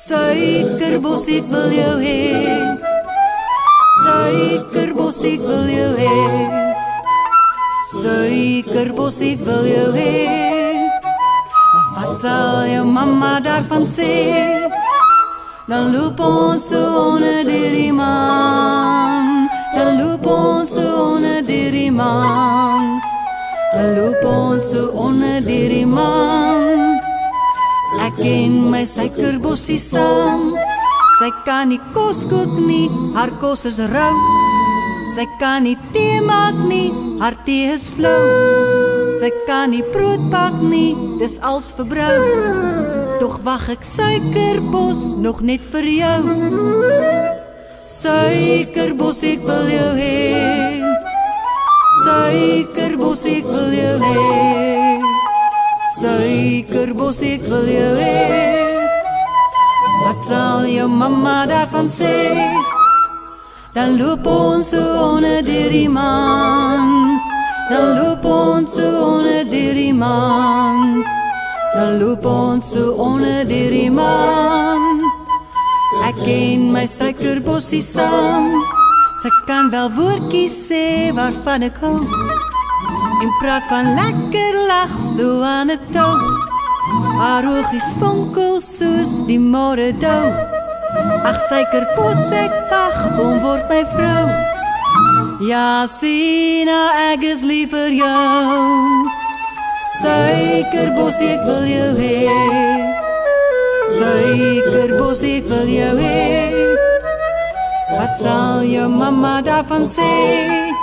Suikerbos, ek wil jou hê. Suikerbos, ek wil jou hê. Suikerbos, ek wil jou hê. Maar wat sal jou mamma daarvan sê? Dan loop ons so onder die maan. Dan loop ons so onder die maan. Dan loop ons so onder die maan. Ek en my suikerbossie saam. Sy kan nie kos kook nie, haar kos is rou. Sy kan nie tee maak nie, haar tee is flou. Sy kan nie brood bak nie, dis als verbrou. Tog wag ek suikerbos nog net vir jou. Suikerbos, ek wil jou hê. Suikerbos, ek wil jou hê. Suikerbos, ek wil jou hê. Wat sal jou mamma daarvan sê? Dan loop ons so onder die maan. Dan loop ons so onder die maan. Dan loop ons so onder die maan. Ek en my suikerbossie saam. Sy kan wel woordjies sê waarvan ek hou. En praat van lekker lag so aan het touw. Haar oogies vonkel soos die môre dou. Ag suikerbos, ek wag, kom word my vrou. Ja, Sina, ek is lief vir jou. Suikerbos, ek wil jou hê. Suikerbos, ek wil jou hê. Wat sal jou mamma daarvan sê?